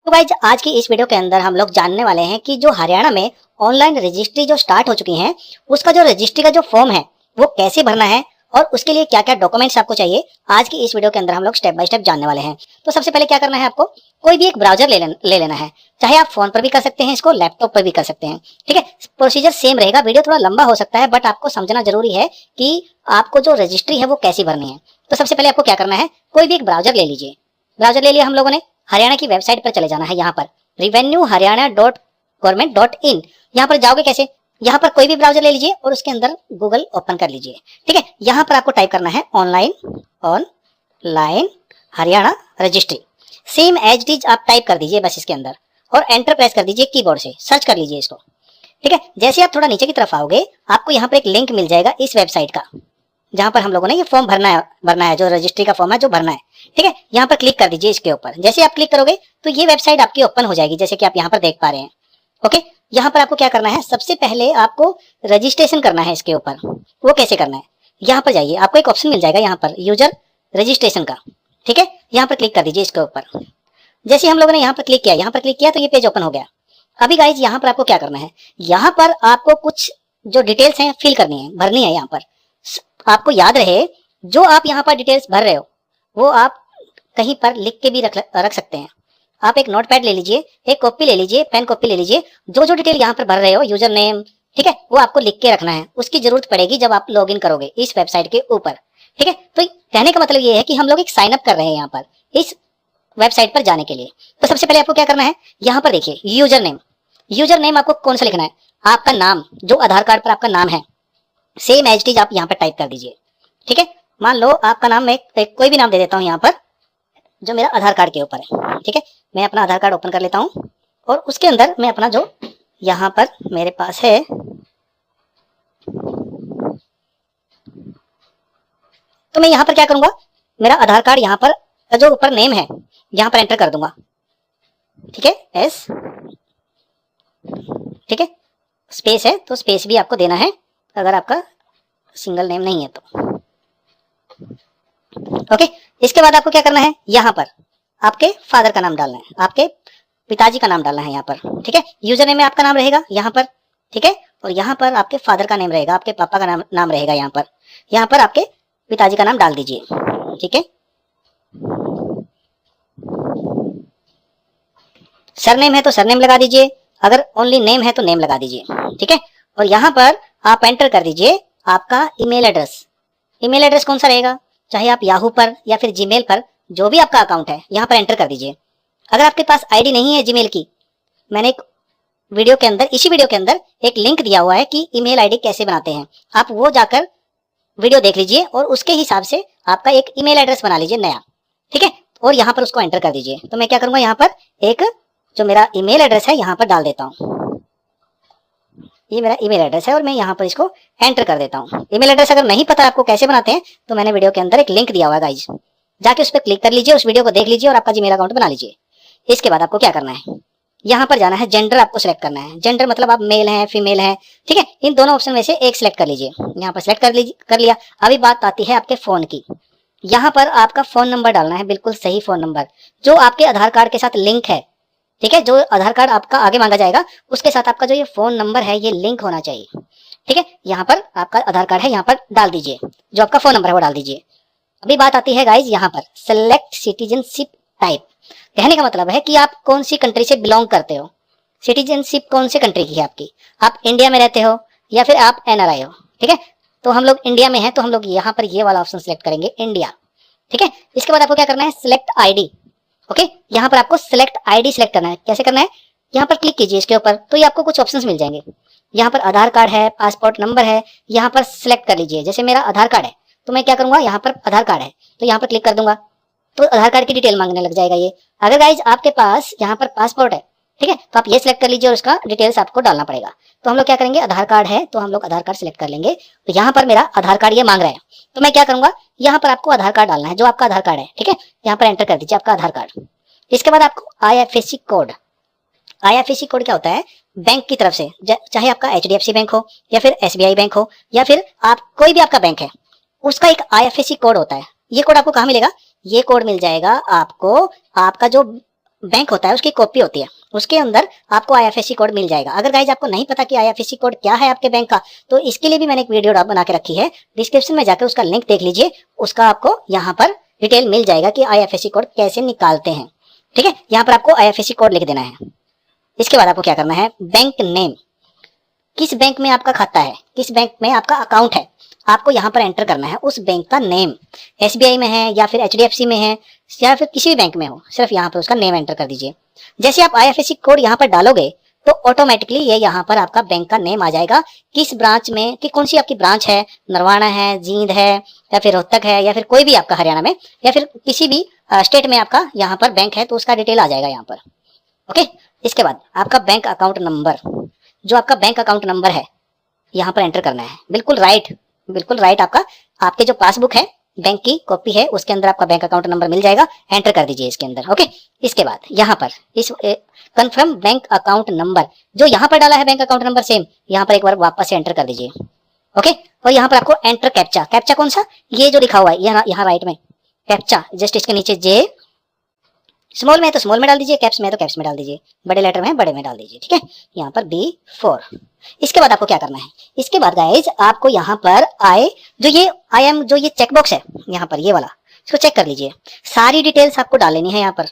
तो गाइज आज की इस वीडियो के अंदर हम लोग जानने वाले हैं कि जो हरियाणा में ऑनलाइन रजिस्ट्री जो स्टार्ट हो चुकी है उसका जो रजिस्ट्री का जो फॉर्म है वो कैसे भरना है और उसके लिए क्या क्या डॉक्यूमेंट्स आपको चाहिए। आज की इस वीडियो के अंदर हम लोग स्टेप बाय स्टेप जानने वाले हैं। तो सबसे पहले क्या करना है, आपको कोई भी एक ब्राउजर ले लेना है। चाहे आप फोन पर भी कर सकते हैं, इसको लैपटॉप पर भी कर सकते हैं। ठीक है, प्रोसीजर सेम रहेगा। वीडियो थोड़ा लंबा हो सकता है बट आपको समझना जरूरी है कि आपको जो रजिस्ट्री है वो कैसी भरनी है। तो सबसे पहले आपको क्या करना है, कोई भी एक ब्राउजर ले लीजिए। ब्राउजर ले लिया हम लोगों ने, हरियाणा की वेबसाइट पर चले जाना है। यहाँ पर revenue-haryana.government.in, यहाँ पर जाओगे कैसे, यहाँ पर कोई भी ब्राउजर ले लीजिए और उसके अंदर गूगल ओपन कर लीजिए। ठीक है, यहाँ पर आपको टाइप करना है online Haryana registry, same as it is आप टाइप कर दीजिए बस इसके अंदर और एंटर प्रेस कर दीजिए, कीबोर्ड से सर्च कर लीजिए इसको। ठीक है, जैसे आप थोड़ा नीचे की तरफ आओगे आपको यहाँ पर एक लिंक मिल जाएगा इस वेबसाइट का, जहां पर हम लोगों ने ये फॉर्म भरना है जो रजिस्ट्री का फॉर्म है जो भरना है। ठीक है, यहाँ पर क्लिक कर दीजिए इसके ऊपर। जैसे आप क्लिक करोगे तो ये वेबसाइट आपकी ओपन हो जाएगी, जैसे कि आप यहाँ पर देख पा रहे हैं। ओके, यहाँ पर आपको क्या करना है, सबसे पहले आपको रजिस्ट्रेशन करना है इसके ऊपर। वो कैसे करना है, यहाँ पर जाइए, आपको एक ऑप्शन मिल जाएगा यहाँ पर यूजर रजिस्ट्रेशन का। ठीक है, यहाँ पर क्लिक कर दीजिए इसके ऊपर। जैसे हम लोगों ने यहाँ पर क्लिक किया तो ये पेज ओपन हो गया। अभी गाइज यहाँ पर आपको क्या करना है, यहाँ पर आपको कुछ जो डिटेल्स हैं फिल करनी है, भरनी है। यहाँ पर आपको याद रहे जो आप यहाँ पर डिटेल्स भर रहे हो वो आप कहीं पर लिख के भी रख सकते हैं। आप एक नोटपैड ले लीजिए, एक कॉपी ले लीजिए, पेन कॉपी ले लीजिए। जो जो डिटेल यहाँ पर भर रहे हो, यूजर नेम, ठीक है, वो आपको लिख के रखना है। उसकी जरूरत पड़ेगी जब आप लॉगिन करोगे इस वेबसाइट के ऊपर। ठीक है, तो कहने का मतलब ये है कि हम लोग एक साइन अप कर रहे हैं यहाँ पर इस वेबसाइट पर जाने के लिए। तो सबसे पहले आपको क्या करना है, यहाँ पर देखिए यूजर नेम आपको कौन सा लिखना है, आपका नाम जो आधार कार्ड पर आपका नाम है सेम एज इट इज आप यहाँ पर टाइप कर दीजिए। ठीक है, मान लो आपका नाम मैं कोई भी नाम दे देता हूँ यहाँ पर जो मेरा आधार कार्ड के ऊपर है। ठीक है, मैं अपना आधार कार्ड ओपन कर लेता हूँ और उसके अंदर मैं अपना जो यहाँ पर मेरे पास है तो मैं यहाँ पर क्या करूंगा, मेरा आधार कार्ड यहाँ पर जो ऊपर नेम है यहाँ पर एंटर कर दूंगा। ठीक है, एस, ठीक है, स्पेस है तो स्पेस भी आपको देना है अगर आपका सिंगल नेम नहीं है तो। ओके, इसके बाद आपको क्या करना है, यहाँ पर आपके फादर का नाम डालना है, आपके पिताजी का नाम डालना है यहाँ पर। ठीक है, यूजर नेम में आपका नाम रहेगा यहाँ पर। ठीक है, और यहाँ पर आपके फादर का नेम रहेगा, आपके पापा का नाम रहेगा यहाँ पर आपके पिताजी का नाम डाल दीजिए। ठीक है, सरनेम है तो सरनेम लगा दीजिए, अगर ओनली नेम है तो नेम लगा दीजिए। ठीक है, और यहाँ पर आप एंटर कर दीजिए आपका ईमेल एड्रेस। ईमेल एड्रेस कौन सा रहेगा, चाहे आप याहू पर या फिर जीमेल पर, जो भी आपका अकाउंट है यहाँ पर एंटर कर दीजिए। अगर आपके पास आईडी नहीं है जीमेल की, मैंने एक इसी वीडियो के अंदर एक लिंक दिया हुआ है कि ईमेल आईडी कैसे बनाते हैं, आप वो जाकर वीडियो देख लीजिए और उसके हिसाब से आपका एक ईमेल एड्रेस बना लीजिए नया। ठीक है, और यहाँ पर उसको एंटर कर दीजिए। तो मैं क्या करूंगा, यहाँ पर एक जो मेरा ईमेल एड्रेस है यहाँ पर डाल देता हूँ। ये मेरा ईमेल एड्रेस है और मैं यहाँ पर इसको एंटर कर देता हूँ। ईमेल एड्रेस अगर नहीं पता आपको कैसे बनाते हैं तो मैंने वीडियो के अंदर एक लिंक दिया हुआ है गाइज, जाके उस पर क्लिक कर लीजिए, उस वीडियो को देख लीजिए और आपका जीमेल अकाउंट बना लीजिए। इसके बाद आपको क्या करना है, यहाँ पर जाना है, जेंडर आपको सिलेक्ट करना है। जेंडर मतलब आप मेल हैं फीमेल हैं। ठीक है, इन दोनों ऑप्शन में से एक सिलेक्ट कर लीजिए। यहाँ पर सिलेक्ट कर लिया। अभी बात आती है आपके फोन की। यहाँ पर आपका फोन नंबर डालना है, बिल्कुल सही फोन नंबर जो आपके आधार कार्ड के साथ लिंक है। ठीक है, जो आधार कार्ड आपका आगे मांगा जाएगा उसके साथ आपका जो ये फोन नंबर है ये लिंक होना चाहिए। ठीक है, यहाँ पर आपका आधार कार्ड है यहाँ पर डाल दीजिए, जो आपका फोन नंबर है वो डाल दीजिए। अभी बात आती है गाइज यहाँ पर सेलेक्ट सिटीजनशिप टाइप। कहने का मतलब है कि आप कौन सी कंट्री से बिलोंग करते हो, सिटीजनशिप कौन सी कंट्री की है आपकी, आप इंडिया में रहते हो या फिर आप एनआरआई हो। ठीक है, तो हम लोग इंडिया में हैं तो हम लोग यहाँ पर ये वाला ऑप्शन सिलेक्ट करेंगे, इंडिया। ठीक है, इसके बाद आपको क्या करना है, सिलेक्ट आईडी। ओके, यहाँ पर आपको सिलेक्ट आईडी सिलेक्ट करना है। कैसे करना है, यहाँ पर क्लिक कीजिए इसके ऊपर तो ये आपको कुछ ऑप्शंस मिल जाएंगे। यहाँ पर आधार कार्ड है, पासपोर्ट नंबर है, यहाँ पर सिलेक्ट कर लीजिए। जैसे मेरा आधार कार्ड है तो मैं क्या करूंगा, यहाँ पर आधार कार्ड है तो यहाँ पर क्लिक कर दूंगा तो आधार कार्ड की डिटेल मांगने लग जाएगा ये। अगर गाइज आपके पास यहाँ पर पासपोर्ट है, ठीक है, तो आप ये सिलेक्ट कर लीजिए और उसका डिटेल्स आपको डालना पड़ेगा। तो हम लोग क्या करेंगे, आधार कार्ड है तो हम लोग आधार कार्ड सिलेक्ट कर लेंगे। तो यहाँ पर मेरा आधार कार्ड ये मांग रहा है तो मैं क्या करूंगा, यहाँ पर आपको आधार कार्ड डालना है जो आपका आधार कार्ड है। ठीक है, यहाँ पर एंटर कर दीजिए आपका आधार कार्ड। इसके बाद आपको आईएफएससी कोड क्या होता है, बैंक की तरफ से, चाहे आपका एचडीएफसी बैंक हो या फिर एसबीआई बैंक हो या फिर आप कोई भी आपका बैंक है, उसका एक आईएफएससी कोड होता है। ये कोड आपको कहाँ मिलेगा, ये कोड मिल जाएगा आपको आपका जो बैंक होता है उसकी कॉपी होती है, उसके अंदर आपको आईएफएससी कोड मिल जाएगा। अगर गाइज आपको नहीं पता कि आईएफएससी कोड क्या है आपके बैंक का, तो इसके लिए भी मैंने एक वीडियो बना के रखी है, डिस्क्रिप्शन में जाकर उसका लिंक देख लीजिए, उसका आपको यहाँ पर डिटेल मिल जाएगा कि आईएफएससी कोड कैसे निकालते हैं। ठीक है, यहाँ पर आपको आईएफएससी कोड लिख देना है। इसके बाद आपको क्या करना है, बैंक नेम, किस बैंक में आपका खाता है, किस बैंक में आपका अकाउंट है, आपको यहाँ पर एंटर करना है उस बैंक का नेम। एसबीआई में है या फिर एचडीएफसी में है या फिर किसी भी बैंक में हो, सिर्फ यहाँ पर उसका नेम एंटर कर दीजिए। जैसे आप आईएफएससी कोड यहाँ पर डालोगे तो ऑटोमेटिकली ये यहाँ पर आपका बैंक का नेम आ जाएगा, किस ब्रांच में, कि कौन सी आपकी ब्रांच है, नरवाना है, जींद है या फिर रोहतक है या फिर कोई भी आपका हरियाणा में या फिर किसी भी स्टेट में आपका यहाँ पर बैंक है, तो उसका डिटेल आ जाएगा यहाँ पर। ओके, इसके बाद आपका बैंक अकाउंट नंबर, जो आपका बैंक अकाउंट नंबर है यहाँ पर एंटर करना है। बिल्कुल राइट आपका, आपके जो पासबुक है बैंक की कॉपी है उसके अंदर आपका बैंक अकाउंट नंबर मिल जाएगा, एंटर कर दीजिए इसके अंदर। ओके, इसके बाद यहाँ पर इस कंफर्म बैंक अकाउंट नंबर, जो यहाँ पर डाला है बैंक अकाउंट नंबर सेम यहाँ पर एक बार वापस से एंटर कर दीजिए। ओके, और यहाँ पर आपको एंटर कैप्चा, कैप्चा कौन सा, ये जो लिखा हुआ है यहाँ राइट में कैप्चा, जस्ट इसके नीचे जे, स्मॉल में है तो स्मॉल में डाल दीजिए, कैप्स में है तो कैप्स में डाल दीजिए, बड़े लेटर में है बड़े में डाल दीजिए। ठीक है, यहाँ पर B4। इसके बाद आपको क्या करना है, इसके बाद गाइज आपको यहाँ पर जो ये चेकबॉक्स है यहाँ पर ये वाला, इसको चेक कर लीजिए। सारी डिटेल्स आपको डाल लेनी है यहाँ पर,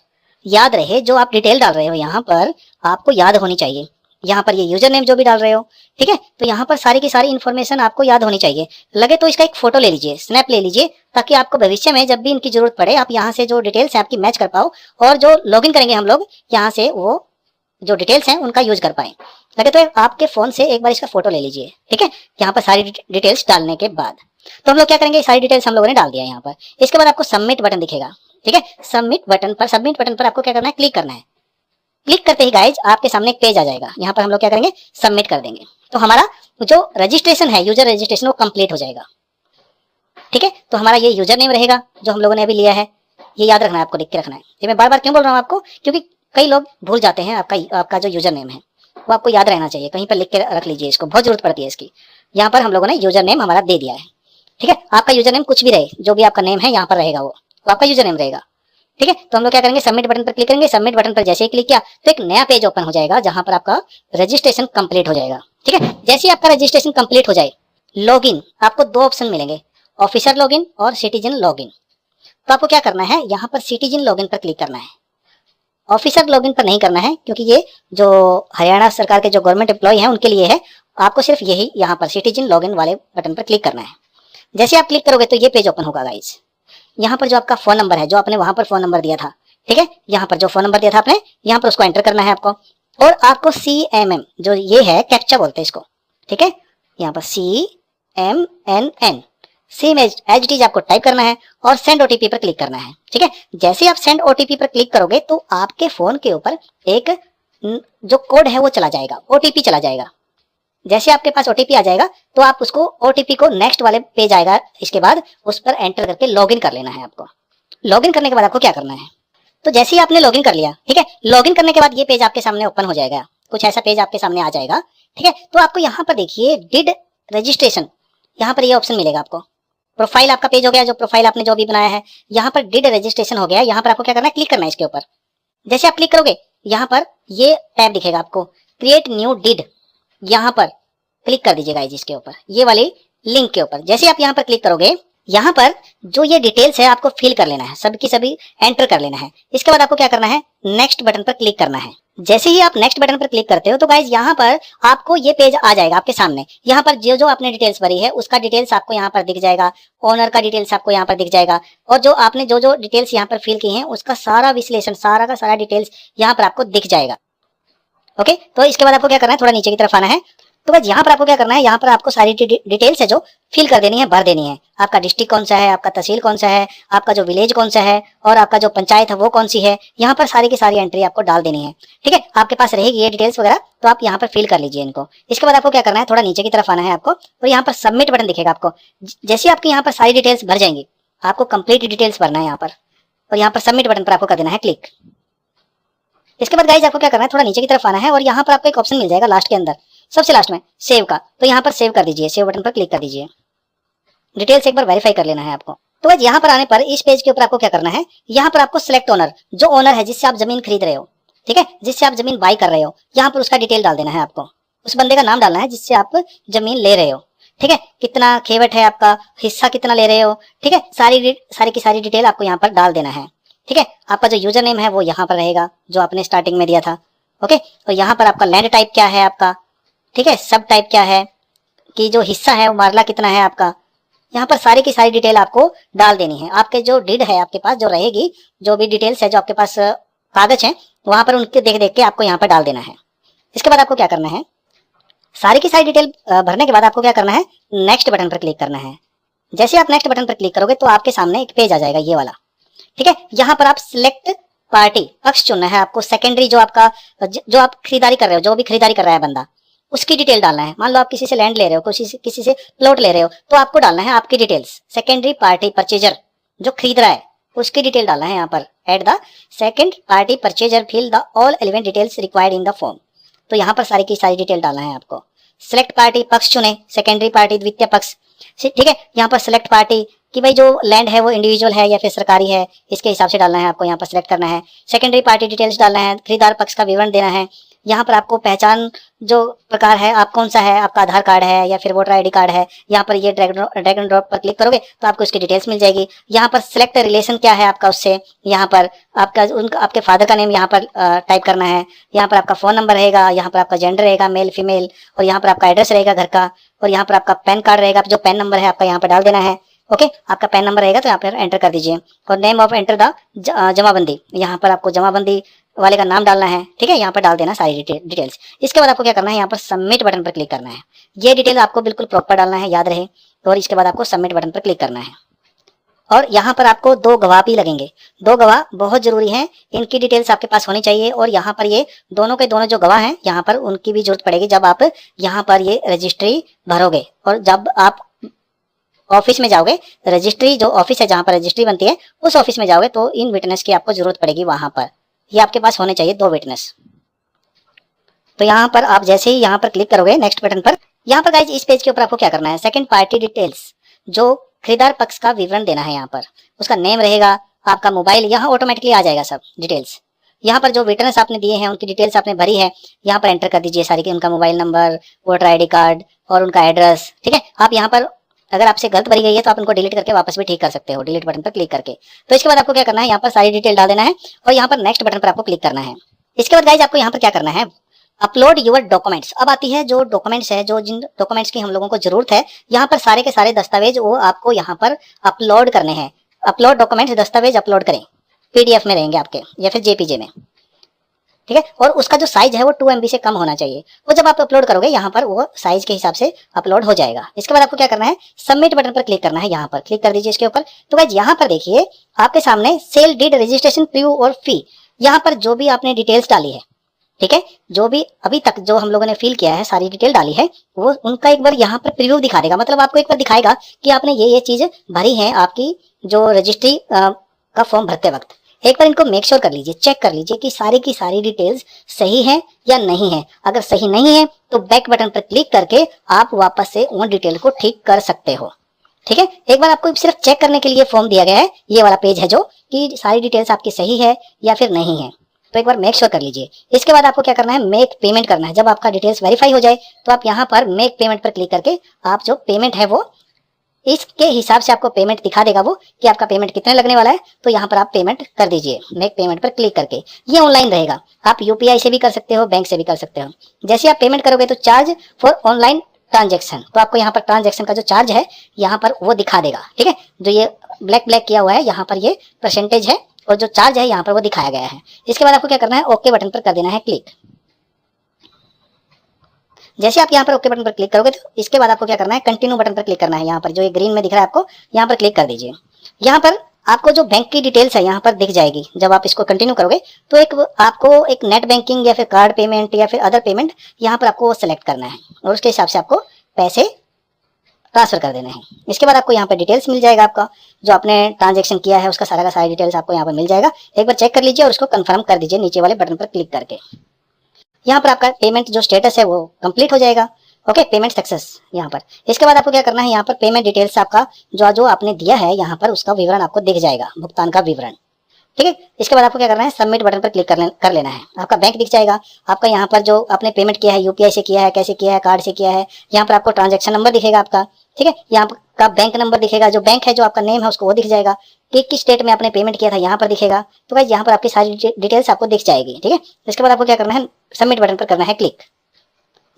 याद रहे जो आप डिटेल डाल रहे हो यहाँ पर आपको याद होनी चाहिए। यहाँ पर ये यूजर नेम जो भी डाल रहे हो, ठीक है, तो यहाँ पर सारी की सारी इन्फॉर्मेशन आपको याद होनी चाहिए। लगे तो इसका एक फोटो ले लीजिए, स्नैप ले लीजिए, ताकि आपको भविष्य में जब भी इनकी जरूरत पड़े आप यहाँ से जो डिटेल्स है आपकी मैच कर पाओ, और जो लॉगिन करेंगे हम लोग यहाँ से वो जो डिटेल्स हैं उनका यूज कर पाए। लगे तो आपके फोन से एक बार इसका फोटो ले लीजिए। ठीक है, यहाँ पर सारी डिटेल्स डालने के बाद तो हम लोग क्या करेंगे, सारी डिटेल्स हम लोगों ने डाल दिया यहाँ पर। इसके बाद आपको सबमिट बटन दिखेगा। ठीक है, सबमिट बटन पर आपको क्या करना है, क्लिक करना है। क्लिक करते ही गाइज आपके सामने एक पेज आ जाएगा, यहाँ पर हम लोग क्या करेंगे, सबमिट कर देंगे। तो हमारा जो रजिस्ट्रेशन है, यूजर रजिस्ट्रेशन, वो कंप्लीट हो जाएगा। ठीक है, तो हमारा ये यूजर नेम रहेगा जो हम लोगों ने अभी लिया है, ये याद रखना है, आपको लिख के रखना है। ये मैं बार बार क्यों बोल रहा हूँ आपको, क्योंकि कई लोग भूल जाते हैं। आपका जो यूजर नेम है वो आपको याद रहना चाहिए, कहीं पर लिख के रख लीजिए, इसको बहुत जरूरत पड़ती है इसकी। यहाँ पर हम लोगों ने यूजर नेम हमारा दे दिया है। ठीक है, आपका यूजर नेम कुछ भी रहे, जो भी आपका नेम है यहाँ पर रहेगा, वो आपका यूजर नेम रहेगा। ठीक है, तो हम लोग क्या करेंगे, सबमिट बटन पर क्लिक करेंगे। सबमिट बटन पर जैसे ही क्लिक किया तो एक नया पेज ओपन हो जाएगा, जहां पर आपका रजिस्ट्रेशन कंप्लीट हो जाएगा। ठीक है, जैसे ही आपका रजिस्ट्रेशन कंप्लीट हो जाए, लॉगिन, आपको दो ऑप्शन मिलेंगे, ऑफिसर लॉगिन और सिटीजन लॉगिन। तो आपको क्या करना है, यहाँ पर सिटीजन लॉगिन पर क्लिक करना है, ऑफिसर लॉगिन पर नहीं करना है, क्योंकि ये जो हरियाणा सरकार के जो गवर्नमेंट एम्प्लॉय हैं उनके लिए है। आपको सिर्फ यही यहाँ पर सिटीजन लॉगिन वाले बटन पर क्लिक करना है। जैसे आप क्लिक करोगे तो ये पेज ओपन होगा गाइज। यहाँ पर जो आपका फोन नंबर है, जो आपने वहां पर फोन नंबर दिया था, ठीक है, यहाँ पर जो फोन नंबर दिया था आपने, यहाँ पर उसको एंटर करना है आपको। और आपको CMM जो ये है, कैप्चा बोलते हैं इसको। ठीक है, यहाँ पर CMNN, same as it is आपको टाइप करना है और सेंड OTP पर क्लिक करना है। ठीक है, जैसे आप सेंड OTP पर क्लिक करोगे तो आपके फोन के ऊपर एक जो कोड है वो चला जाएगा, OTP चला जाएगा। जैसे आपके पास OTP आ जाएगा तो आप उसको OTP को नेक्स्ट वाले पेज आएगा, इसके बाद उस पर एंटर करके लॉगिन कर लेना है आपको। लॉगिन करने के बाद आपको क्या करना है, तो जैसे ही आपने लॉगिन कर लिया, ठीक है, लॉगिन करने के बाद ये पेज आपके सामने ओपन हो जाएगा, कुछ ऐसा पेज आपके सामने आ जाएगा। ठीक है, तो आपको यहाँ पर देखिए डिड रजिस्ट्रेशन, यहाँ पर ये ऑप्शन मिलेगा आपको। प्रोफाइल आपका पेज हो गया, जो प्रोफाइल आपने जो भी बनाया है, यहाँ पर डिड रजिस्ट्रेशन हो गया। यहाँ पर आपको क्या करना है, क्लिक करना है इसके ऊपर। जैसे आप क्लिक करोगे यहाँ पर ये टैब दिखेगा आपको, क्रिएट न्यू डिड, यहाँ पर क्लिक कर दीजिएगा इसके ऊपर, ये वाली लिंक के ऊपर। जैसे आप यहाँ पर क्लिक करोगे, यहाँ पर जो ये डिटेल्स है आपको फिल कर लेना है, सबकी सभी एंटर कर लेना है। इसके बाद आपको क्या करना है, नेक्स्ट बटन पर क्लिक करना है। जैसे ही आप नेक्स्ट बटन पर क्लिक करते हो तो गाइज यहाँ पर आपको ये पेज आ जाएगा आपके सामने। यहाँ पर जो जो आपने डिटेल्स भरी है उसका डिटेल्स आपको यहाँ पर दिख जाएगा, ओनर का डिटेल्स आपको यहाँ पर दिख जाएगा, और जो आपने जो जो डिटेल्स यहाँ पर फिल की हैं उसका सारा विश्लेषण, सारा का सारा डिटेल्स यहाँ पर आपको दिख जाएगा। ओके, तो इसके बाद आपको क्या करना है, थोड़ा नीचे की तरफ आना है। तो बस यहाँ पर आपको क्या करना है, यहाँ पर आपको सारी डिटेल्स है जो फिल कर देनी है, भर देनी है। आपका डिस्ट्रिक्ट कौन सा है, आपका तहसील कौन सा है, आपका जो विलेज कौन सा है, और आपका जो पंचायत है वो कौन सी है, यहाँ पर सारी की सारी एंट्री आपको डाल देनी है। ठीक है, आपके पास रहेगी ये डिटेल्स वगैरह, तो आप यहाँ पर फिल कर लीजिए इनको। इसके बाद आपको क्या करना है, थोड़ा नीचे की तरफ आना है आपको, तो यहाँ पर सबमिट बटन दिखेगा आपको। जैसे आपकी यहाँ पर सारी डिटेल्स भर जाएंगी, आपको कंप्लीट डिटेल्स भरना है यहाँ पर, और यहाँ पर सबमिट बटन पर आपको कर देना है क्लिक। इसके बाद गाइज आपको क्या करना है, थोड़ा नीचे की तरफ आना है, और यहाँ पर आपको एक ऑप्शन मिल जाएगा लास्ट के अंदर, सबसे लास्ट में, सेव का। तो यहाँ पर सेव कर दीजिए, सेव बटन पर क्लिक कर दीजिए। डिटेल्स एक बार वेरीफाई कर लेना है आपको। तो बस यहाँ पर आने पर इस पेज के ऊपर आपको क्या करना है, यहाँ पर आपको सिलेक्ट ओनर, जो ओनर है जिससे आप जमीन खरीद रहे हो, ठीक है, जिससे आप जमीन बाई कर रहे हो, यहाँ पर उसका डिटेल डाल देना है आपको, उस बंदे का नाम डालना है जिससे आप जमीन ले रहे हो, ठीक है, कितना खेवट है आपका, हिस्सा कितना ले रहे हो, ठीक है, सारी की सारी डिटेल आपको यहाँ पर डाल देना है, ठीक है। आपका जो यूजर नेम है वो यहाँ पर रहेगा जो आपने स्टार्टिंग में दिया था, ओके। और यहाँ पर आपका लैंड टाइप क्या है आपका, ठीक है, सब टाइप क्या है, कि जो हिस्सा है वो मारला कितना है आपका, यहाँ पर सारी की सारी डिटेल आपको डाल देनी है। आपके जो डीड है आपके पास जो रहेगी, जो भी डिटेल्स है जो आपके पास कागज है, वहां पर उनके देख देख के आपको यहाँ पर डाल देना है। इसके बाद आपको क्या करना है, सारी की सारी डिटेल भरने के बाद आपको क्या करना है, नेक्स्ट बटन पर क्लिक करना है। जैसे आप नेक्स्ट बटन पर क्लिक करोगे तो आपके सामने एक पेज आ जाएगा ये वाला, ठीक है। यहाँ पर आप सिलेक्ट पार्टी, पक्ष चुनना है आपको, सेकेंडरी जो आपका जो आप खरीदारी कर रहे हो, जो भी खरीदारी कर रहा है बंदा, उसकी डिटेल डालना है। मान लो आप किसी से लैंड ले रहे हो, किसी से प्लॉट ले रहे हो, तो आपको डालना है आपकी डिटेल्स, सेकेंडरी पार्टी परचेजर जो खरीद रहा है उसकी डिटेल डालना है यहाँ पर, at the second party purchaser fill the all element details required in the form. तो यहाँ पर सारी की सारी डिटेल डालना है आपको। सिलेक्ट पार्टी, पक्ष चुने, सेकेंडरी पार्टी द्वितीय पक्ष, ठीक है। यहाँ पर सिलेक्ट पार्टी कि भाई जो लैंड है वो इंडिविजुअल है या फिर सरकारी है, इसके हिसाब से डालना है आपको, यहाँ पर सिलेक्ट करना है। सेकेंडरी पार्टी डिटेल्स डालना है, खरीदार पक्ष का विवरण देना है। यहाँ पर आपको पहचान जो प्रकार है आप कौन सा है, आपका आधार कार्ड है या फिर वोटर आईडी कार्ड है, यहाँ पर ये ड्रैग एंड ड्रॉप पर क्लिक करोगे तो आपको इसकी डिटेल्स मिल जाएगी। यहाँ पर सिलेक्ट रिलेशन क्या है आपका उससे, यहाँ पर आपका आपके फादर का नेम यहाँ पर टाइप करना है। यहाँ पर आपका फोन नंबर रहेगा, यहाँ पर आपका जेंडर रहेगा मेल फीमेल, और यहाँ पर आपका एड्रेस रहेगा घर का, और यहाँ पर आपका पैन कार्ड रहेगा, जो पैन नंबर है आपका यहाँ पर डाल देना है, ओके। आपका पैन नंबर रहेगा तो यहाँ पर एंटर कर दीजिए। और नेम ऑफ एंटर द जमाबंदी, यहाँ पर आपको जमाबंदी वाले का नाम डालना है, ठीक है, यहाँ पर डाल देना सारी डिटेल्स। इसके बाद आपको क्या करना है, यहाँ पर सबमिट बटन पर क्लिक करना है। ये डिटेल आपको बिल्कुल प्रॉपर डालना है, याद रहे। और इसके बाद आपको सबमिट बटन पर क्लिक करना है। और यहाँ पर आपको 2 गवाह भी लगेंगे, 2 गवाह बहुत जरूरी हैं, इनकी डिटेल्स आपके पास होनी चाहिए। और यहाँ पर ये दोनों के दोनों जो गवाह हैं, यहाँ पर उनकी भी जरूरत पड़ेगी जब आप यहाँ पर ये रजिस्ट्री भरोगे। और जब आप ऑफिस में जाओगे, रजिस्ट्री जो ऑफिस है जहाँ पर रजिस्ट्री बनती है, उस ऑफिस में जाओगे तो इन विटनेस की आपको जरूरत पड़ेगी। वहां पर ये आपके पास होने चाहिए 2 विटनेस। तो यहाँ पर आप जैसे ही यहाँ पर क्लिक करोगे नेक्स्ट बटन पर, यहाँ पर गाइज इस पेज के ऊपर आपको क्या करना है, सेकंड पार्टी डिटेल्स, जो खरीदार पक्ष का विवरण देना है। यहाँ पर उसका नेम रहेगा, आपका मोबाइल, यहाँ ऑटोमेटिकली आ जाएगा सब डिटेल्स। यहाँ पर जो विटनेस आपने दिए हैं उनकी डिटेल्स आपने भरी है, यहाँ पर एंटर कर दीजिए सारी की, उनका mobile number, voter ID card और उनका एड्रेस, ठीक है। आप यहाँ पर अगर आपसे गलत भरी गई है तो आप उनको डिलीट करके वापस भी ठीक कर सकते हो, डिलीट बटन पर क्लिक करके। तो इसके बाद आपको क्या करना है, यहाँ पर सारी डिटेल डाल देना है और यहाँ पर नेक्स्ट बटन पर आपको क्लिक करना है। इसके बाद गाइज आपको यहाँ पर क्या करना है, अपलोड योर डॉक्यूमेंट्स। अब आती है जो डॉक्यूमेंट्स है, जो जिन डॉक्यूमेंट्स की हम लोगों को जरूरत है, यहाँ पर सारे के सारे दस्तावेज वो आपको यहाँ पर अपलोड करने हैं। अपलोड डॉक्यूमेंट्स, दस्तावेज अपलोड करें, पीडीएफ में रहेंगे आपके या फिर जेपीजे में, ठीक है। और उसका जो साइज है वो 2 MB से कम होना चाहिए। वो जब आप अपलोड करोगे यहाँ पर वो साइज के हिसाब से अपलोड हो जाएगा। इसके बाद आपको क्या करना है, सबमिट बटन पर क्लिक करना है, यहाँ पर क्लिक कर दीजिए इसके ऊपर। तो गाइस यहाँ पर देखिए आपके सामने सेल डीड रजिस्ट्रेशन प्रीव्यू और फी, यहाँ पर जो भी आपने डिटेल्स डाली है, ठीक है, जो भी अभी तक जो हम लोगों ने फिल किया है, सारी डिटेल डाली है, वो उनका एक बार यहाँ पर प्रीव्यू दिखा देगा। मतलब आपको एक बार दिखाएगा कि आपने ये चीज भरी है आपकी जो रजिस्ट्री का फॉर्म भरते वक्त। एक बार इनको मेक श्योर कर लीजिए, चेक कर लीजिए कि सारी की सारी डिटेल्स सही है या नहीं है। अगर सही नहीं है तो बैक बटन पर क्लिक करके आप वापस से उन डिटेल को ठीक कर सकते हो, ठीक है। एक बार आपको सिर्फ चेक करने के लिए फॉर्म दिया गया है, ये वाला पेज है जो कि सारी डिटेल्स आपकी सही है या फिर नहीं है। तो एक बार मेक श्योर कर लीजिए। इसके बाद आपको क्या करना है, मेक पेमेंट करना है। जब आपका डिटेल्स वेरीफाई हो जाए तो आप यहाँ पर मेक पेमेंट पर क्लिक करके आप जो पेमेंट है वो इसके हिसाब से आपको पेमेंट दिखा देगा वो कि आपका पेमेंट कितने लगने वाला है। तो यहाँ पर आप पेमेंट कर दीजिए मेक पेमेंट पर क्लिक करके। ये ऑनलाइन रहेगा, आप यूपीआई से भी कर सकते हो, बैंक से भी कर सकते हो। जैसे आप पेमेंट करोगे तो चार्ज फॉर ऑनलाइन ट्रांजेक्शन, तो आपको यहाँ पर ट्रांजेक्शन का जो चार्ज है यहाँ पर वो दिखा देगा, ठीक है। जो ये ब्लैक किया हुआ है यहाँ पर ये परसेंटेज है और जो चार्ज है यहाँ पर वो दिखाया गया है। इसके बाद आपको क्या करना है, ओके बटन पर कर देना है क्लिक। जैसे आप यहाँ पर ओके बटन पर क्लिक करोगे तो इसके बाद आपको क्या करना है, कंटिन्यू बटन पर क्लिक करना है। यहाँ पर जो ये ग्रीन में दिख रहा है आपको, यहाँ पर क्लिक कर दीजिए। यहाँ पर आपको जो बैंक की डिटेल्स है यहाँ पर दिख जाएगी। जब आप इसको कंटिन्यू करोगे तो आपको एक नेट बैंकिंग या फिर कार्ड पेमेंट या फिर अदर पेमेंट यहाँ पर आपको सेलेक्ट करना है और उसके हिसाब से आपको पैसे ट्रांसफर कर देना है। इसके बाद आपको यहाँ पर डिटेल्स मिल जाएगा, आपका जो आपने ट्रांजेक्शन किया है उसका सारा का सारी डिटेल्स आपको यहाँ पर मिल जाएगा। एक बार चेक कर लीजिए और उसको कंफर्म कर दीजिए नीचे वाले बटन पर क्लिक करके। यहाँ पर आपका पेमेंट जो स्टेटस है वो कंप्लीट हो जाएगा। ओके, पेमेंट सक्सेस यहाँ पर। इसके बाद आपको क्या करना है, यहाँ पर पेमेंट डिटेल्स आपका जो जो आपने दिया है यहाँ पर उसका विवरण आपको दिख जाएगा, भुगतान का विवरण। ठीक है, इसके बाद आपको क्या करना है, सबमिट बटन पर क्लिक कर लेना है। आपका बैंक दिख जाएगा, आपका यहाँ पर जो आपने पेमेंट किया है यूपीआई से किया है, कैसे किया है, कार्ड से किया है, यहाँ पर आपको ट्रांजैक्शन नंबर दिखेगा आपका। ठीक है, यहाँ का बैंक नंबर दिखेगा, जो बैंक है जो आपका नेम है उसको वो दिख जाएगा, कि किस स्टेट में आपने पेमेंट किया था यहाँ पर दिखेगा। तो गाइस यहाँ पर आपकी सारी डिटेल्स आपको दिख जाएगी। ठीक है, इसके बाद आपको क्या करना है, सबमिट बटन पर करना है क्लिक।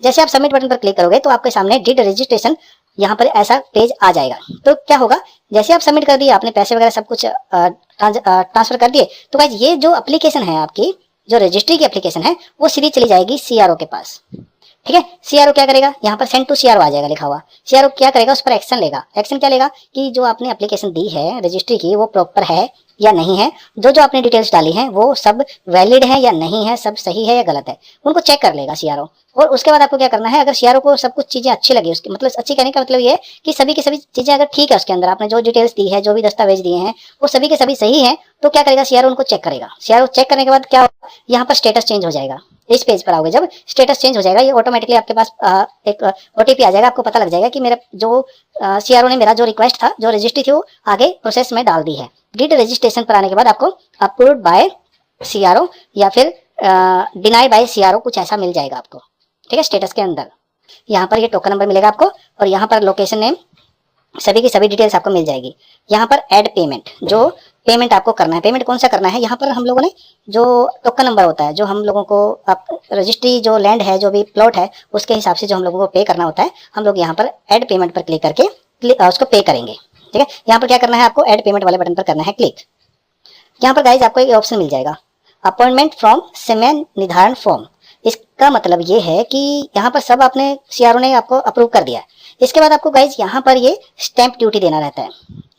जैसे आप सबमिट बटन पर क्लिक करोगे तो आपके सामने डिड रजिस्ट्रेशन यहाँ पर ऐसा पेज आ जाएगा। तो क्या होगा, जैसे आप सबमिट कर दिए, आपने पैसे वगैरह सब कुछ ट्रांसफर कर दिए, तो गाइस ये जो एप्लीकेशन है आपकी, जो रजिस्ट्री की एप्लीकेशन है, वो सीधी चली जाएगी सीआरओ के पास। ठीक है, सीआरओ क्या करेगा, यहाँ पर सेंड टू सीआरओ आ जाएगा लिखा हुआ। सीआरओ क्या करेगा, उस पर एक्शन लेगा। एक्शन क्या लेगा कि जो आपने एप्लीकेशन दी है रजिस्ट्री की वो प्रॉपर है या नहीं है, जो जो आपने डिटेल्स डाली हैं वो सब वैलिड है या नहीं है, सब सही है या गलत है, उनको चेक कर लेगा सीआरओ। और उसके बाद आपको क्या करना है, अगर सीआरओ को सब कुछ चीजें अच्छी लगी, उसकी मतलब अच्छी कहने का मतलब ये है कि सभी की सभी चीजें अगर ठीक है, उसके अंदर आपने जो डिटेल्स दी है, जो भी दस्तावेज दिए हैं वो सभी के सभी सही है, तो क्या करेगा सीआरओ, उनको चेक करेगा। सीआरओ चेक करने के बाद क्या होगा, यहाँ पर स्टेटस चेंज हो जाएगा। इस पेज पर आओगे जब, स्टेटस चेंज हो जाएगा, ये ऑटोमेटिकली आपके पास एक ओटीपी आ जाएगा, आपको पता लग जाएगा कि मेरा जो सीआरओ ने मेरा जो रिक्वेस्ट था, जो रजिस्ट्री थी वो आगे प्रोसेस में डाल दी है। डिड रजिस्ट्रेशन पर आने के बाद आपको अप्रूव्ड बाय सीआरओ या फिर डिनाई बाय सीआरओ कुछ ऐसा मिल जाएगा आपको। ठीक है, स्टेटस के अंदर यहाँ पर ये टोकन नंबर मिलेगा आपको, और यहाँ पर लोकेशन नेम, सभी की सभी डिटेल्स आपको मिल जाएगी। यहाँ पर ऐड पेमेंट, जो पेमेंट आपको करना है, पेमेंट कौन सा करना है, यहाँ पर हम लोगों ने जो टोकन नंबर होता है, जो हम लोगों को रजिस्ट्री जो लैंड है, जो भी प्लॉट है, उसके हिसाब से जो हम लोगों को पे करना होता है, हम लोग यहाँ पर ऐड पेमेंट पर क्लिक करके उसको पे करेंगे। ठीक है, यहाँ पर क्या करना है, आपको ऐड पेमेंट वाले बटन पर करना है क्लिक। यहाँ पर गाइज आपको एक ऑप्शन मिल जाएगा, अपॉइंटमेंट फ्रॉम समय निर्धारण फॉर्म। इसका मतलब ये है कि यहाँ पर सब आपने सीआरओ ने आपको अप्रूव कर दिया है। इसके बाद आपको गाइज यहाँ पर ये स्टैंप ड्यूटी देना रहता है।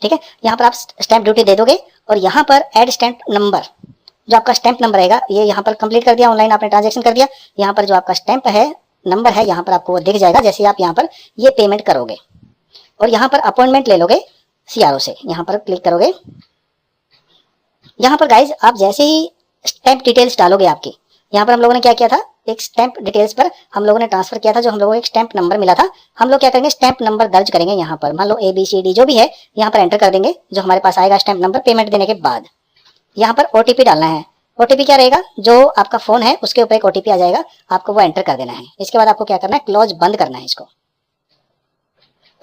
ठीक है, यहाँ पर आप स्टैंप ड्यूटी दे दोगे, और यहाँ पर ऐड स्टैंप नंबर, जो आपका स्टैंप नंबर रहेगा, ये यहाँ पर कंप्लीट कर दिया, ऑनलाइन आपने ट्रांजेक्शन कर दिया, यहाँ पर जो आपका स्टैंप है, नंबर है, यहाँ पर आपको वो दिख जाएगा जैसे आप यहाँ पर ये पेमेंट करोगे। और यहाँ पर अपॉइंटमेंट ले लोगे सीआरओ से, यहाँ पर क्लिक करोगे। यहाँ पर गाइज आप जैसे ही स्टैंप डिटेल्स डालोगे आपकी, यहाँ पर हम लोगों ने क्या किया था, एक स्टैंप डिटेल्स पर हम लोगों ने ट्रांसफर किया था, जो हम लोगों को एक स्टैंप नंबर मिला था, हम लोग क्या करेंगे, स्टैंप नंबर दर्ज करेंगे। यहाँ पर मान लो ABCD जो भी है, यहाँ पर एंटर कर देंगे, जो हमारे पास आएगा स्टैंप नंबर पेमेंट देने के बाद। यहाँ पर ओटीपी डालना है। ओटीपी क्या रहेगा, जो आपका फोन है उसके ऊपर एक ओटीपी आ जाएगा, आपको वो एंटर कर देना है। इसके बाद आपको क्या करना है, क्लोज बंद करना है इसको।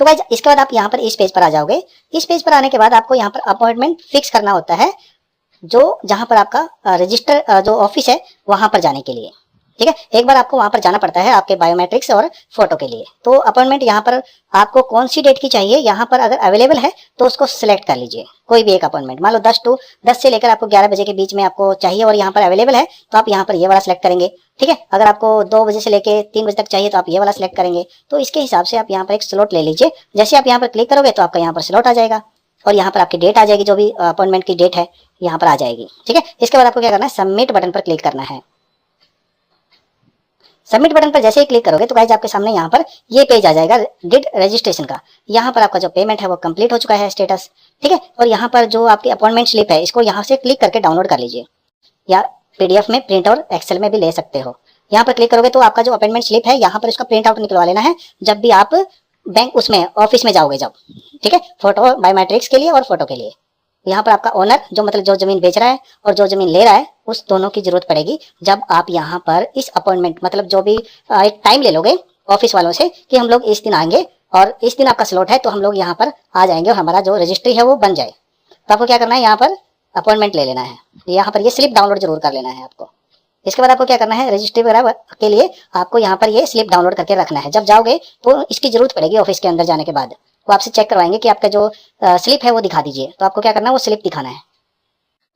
तो गाइस इसके बाद आप यहाँ पर इस पेज पर आ जाओगे। इस पेज पर आने के बाद आपको यहाँ पर अपॉइंटमेंट फिक्स करना होता है, जो जहां पर आपका रजिस्टर जो ऑफिस है वहां पर जाने के लिए। ठीक है, एक बार आपको वहां पर जाना पड़ता है आपके बायोमेट्रिक्स और फोटो के लिए। तो अपॉइंटमेंट यहाँ पर आपको कौन सी डेट की चाहिए, यहाँ पर अगर अवेलेबल है तो उसको सिलेक्ट कर लीजिए, कोई भी एक अपॉइंटमेंट। मान लो 10 से लेकर आपको 11 बजे के बीच में आपको चाहिए और यहाँ पर अवेलेबल है, तो आप यहाँ पर ये वाला सिलेक्ट करेंगे। ठीक है, अगर आपको 2 बजे से लेकर 3 बजे तक चाहिए तो आप ये वाला सिलेक्ट करेंगे। तो इसके हिसाब से आप यहाँ पर एक स्लॉट ले लीजिए। जैसे आप यहाँ पर क्लिक करोगे तो आपका यहाँ पर स्लॉट आ जाएगा, और यहाँ पर आपकी डेट आ जाएगी, जो भी अपॉइंटमेंट की डेट है यहाँ पर आ जाएगी। ठीक है, इसके बाद आपको क्या करना है, सबमिट बटन पर क्लिक करना है। सबमिट बटन पर जैसे ही क्लिक करोगे तो गाइस आपके सामने यहाँ पर ये पेज आ जाएगा डिड रजिस्ट्रेशन का। यहाँ पर आपका जो पेमेंट है वो कंप्लीट हो चुका है स्टेटस। ठीक है, और यहाँ पर जो आपकी अपॉइंटमेंट स्लिप है, इसको यहाँ से क्लिक करके डाउनलोड कर लीजिए, या PDF में प्रिंट और एक्सेल में भी ले सकते हो। यहाँ पर क्लिक करोगे तो आपका जो अपॉइंटमेंट स्लिप है यहाँ पर उसका प्रिंट आउट निकलवा लेना है, जब भी आप बैंक उसमें ऑफिस में जाओगे जब। ठीक है, फोटो बायोमेट्रिक्स के लिए और फोटो के लिए। यहाँ पर आपका ओनर, जो मतलब जो जमीन बेच रहा है और जो जमीन ले रहा है, उस दोनों की जरूरत पड़ेगी जब आप यहाँ पर इस अपॉइंटमेंट मतलब जो भी एक टाइम ले लोगे ऑफिस वालों से कि हम लोग इस दिन आएंगे और इस दिन आपका स्लॉट है, तो हम लोग यहाँ पर आ जाएंगे और हमारा जो रजिस्ट्री है वो बन जाए। तो आपको क्या करना है, यहाँ पर अपॉइंटमेंट ले लेना है, यहाँ पर ये स्लिप डाउनलोड जरूर कर लेना है आपको। इसके बाद आपको क्या करना है, रजिस्ट्री वगैरह के लिए आपको यहाँ पर ये स्लिप डाउनलोड करके रखना है। जब जाओगे तो इसकी जरूरत पड़ेगी ऑफिस के अंदर जाने के बाद, वो आपसे चेक करवाएंगे कि आपका जो स्लिप है वो दिखा दीजिए। तो आपको क्या करना है, वो स्लिप दिखाना है।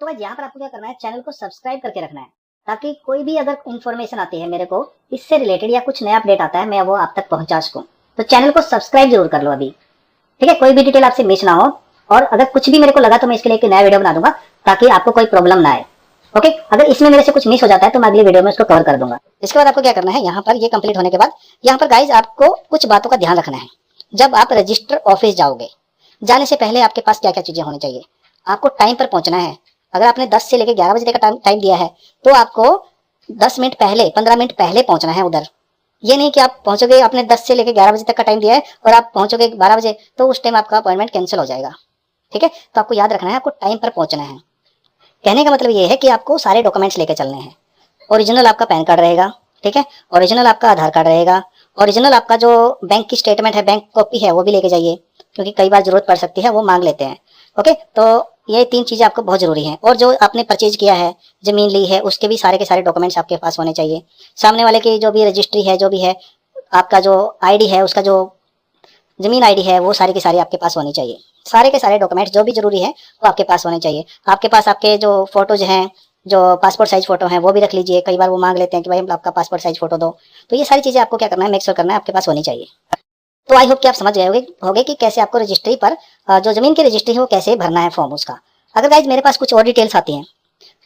तो भाई यहाँ पर आपको क्या करना है, चैनल को सब्सक्राइब करके रखना है, ताकि कोई भी अगर इन्फॉर्मेशन आती है मेरे को इससे रिलेटेड या कुछ नया अपडेट आता है, मैं वो आप तक पहुंचा सकूं। तो चैनल को सब्सक्राइब जरूर कर लो अभी। ठीक है, कोई भी डिटेल आपसे मिस ना हो, और अगर कुछ भी मेरे को लगा तो मैं इसके लिए एक नया वीडियो बना दूंगा, ताकि आपको कोई प्रॉब्लम ना आए। ओके, अगर इसमें मेरे से कुछ मिस हो जाता है तो मैं अगली वीडियो में उसको कवर कर दूंगा। इसके बाद आपको क्या करना है, यहाँ पर ये कंप्लीट होने के बाद यहाँ पर गाइज आपको कुछ बातों का ध्यान रखना है। जब आप रजिस्टर ऑफिस जाओगे, जाने से पहले आपके पास क्या क्या चीजें होनी चाहिए। आपको टाइम पर पहुंचना है। अगर आपने 10 से लेकर 11 बजे तक का टाइम दिया है तो आपको 10 मिनट पहले, 15 मिनट पहले पहुंचना है उधर। ये नहीं कि आप पहुंचोगे, आपने 10 से लेकर 11 बजे तक का टाइम दिया है और आप पहुंचोगे 12 बजे, तो उस टाइम आपका अपॉइंटमेंट कैंसिल हो जाएगा। ठीक है, तो आपको याद रखना है, आपको टाइम पर पहुंचना है। कहने का मतलब ये है कि आपको सारे डॉक्यूमेंट्स लेके चलने हैं। ओरिजिनल आपका पैन कार्ड रहेगा, ठीक है, ओरिजिनल आपका आधार कार्ड रहेगा, ओरिजिनल आपका जो बैंक की स्टेटमेंट है, बैंक कॉपी है, वो भी लेके जाइए, क्योंकि कई बार जरूरत पड़ सकती है, वो मांग लेते हैं। ओके, तो ये 3 चीजें आपको बहुत जरूरी हैं। और जो आपने परचेज किया है, जमीन ली है, उसके भी सारे के सारे डॉक्यूमेंट्स आपके पास होने चाहिए। सामने वाले की जो भी रजिस्ट्री है, जो भी है, आपका जो आईडी है, उसका जो जमीन आईडी है, वो सारी की सारी आपके पास होनी चाहिए। सारे के सारे डॉक्यूमेंट्स जो भी जरूरी है वो आपके पास होने चाहिए। आपके पास आपके जो फोटोज हैं, जो पासपोर्ट साइज फोटो हैं, वो भी रख लीजिए। कई बार वो मांग लेते हैं कि भाई हम आपका पासपोर्ट साइज फोटो दो। तो ये सारी चीजें आपको क्या करना है, मेक श्योर करना है आपके पास होनी चाहिए। तो आई होप कि आप समझ गए होगे कि कैसे आपको रजिस्ट्री पर जो जमीन की रजिस्ट्री है वो कैसे भरना है फॉर्म उसका। अगर गाइज मेरे पास कुछ और डिटेल्स आती हैं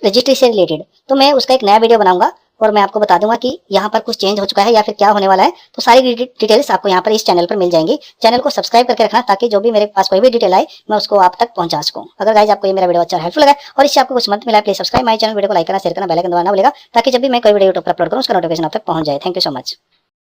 रजिस्ट्री से रिलेटेड, तो मैं उसका एक नया वीडियो बनाऊंगा और मैं आपको बता दूंगा कि यहाँ पर कुछ चेंज हो चुका है या फिर क्या होने वाला है। तो सारी डिटेल्स आपको यहाँ पर इस चैनल पर मिल जाएंगी। चैनल को सब्सक्राइब करके रखना, ताकि जो भी मेरे पास कोई भी डिटेल आए मैं उसको आप तक पहुंचा सकूं। अगर गाइज आपको ये मेरा वीडियो अच्छा हेल्पफुल लगा और इससे आपको कुछ मदद मिला, please subscribe my channel, video को लाइक करना, शेयर करना, बेल आइकन दबाना ना भूलिएगा, ताकि जब भी मैं कोई वीडियो यूट्यूब पर अपलोड करूँ उसका नोटिफिकेशन आप तक पहुंच जाए। Thank you so much.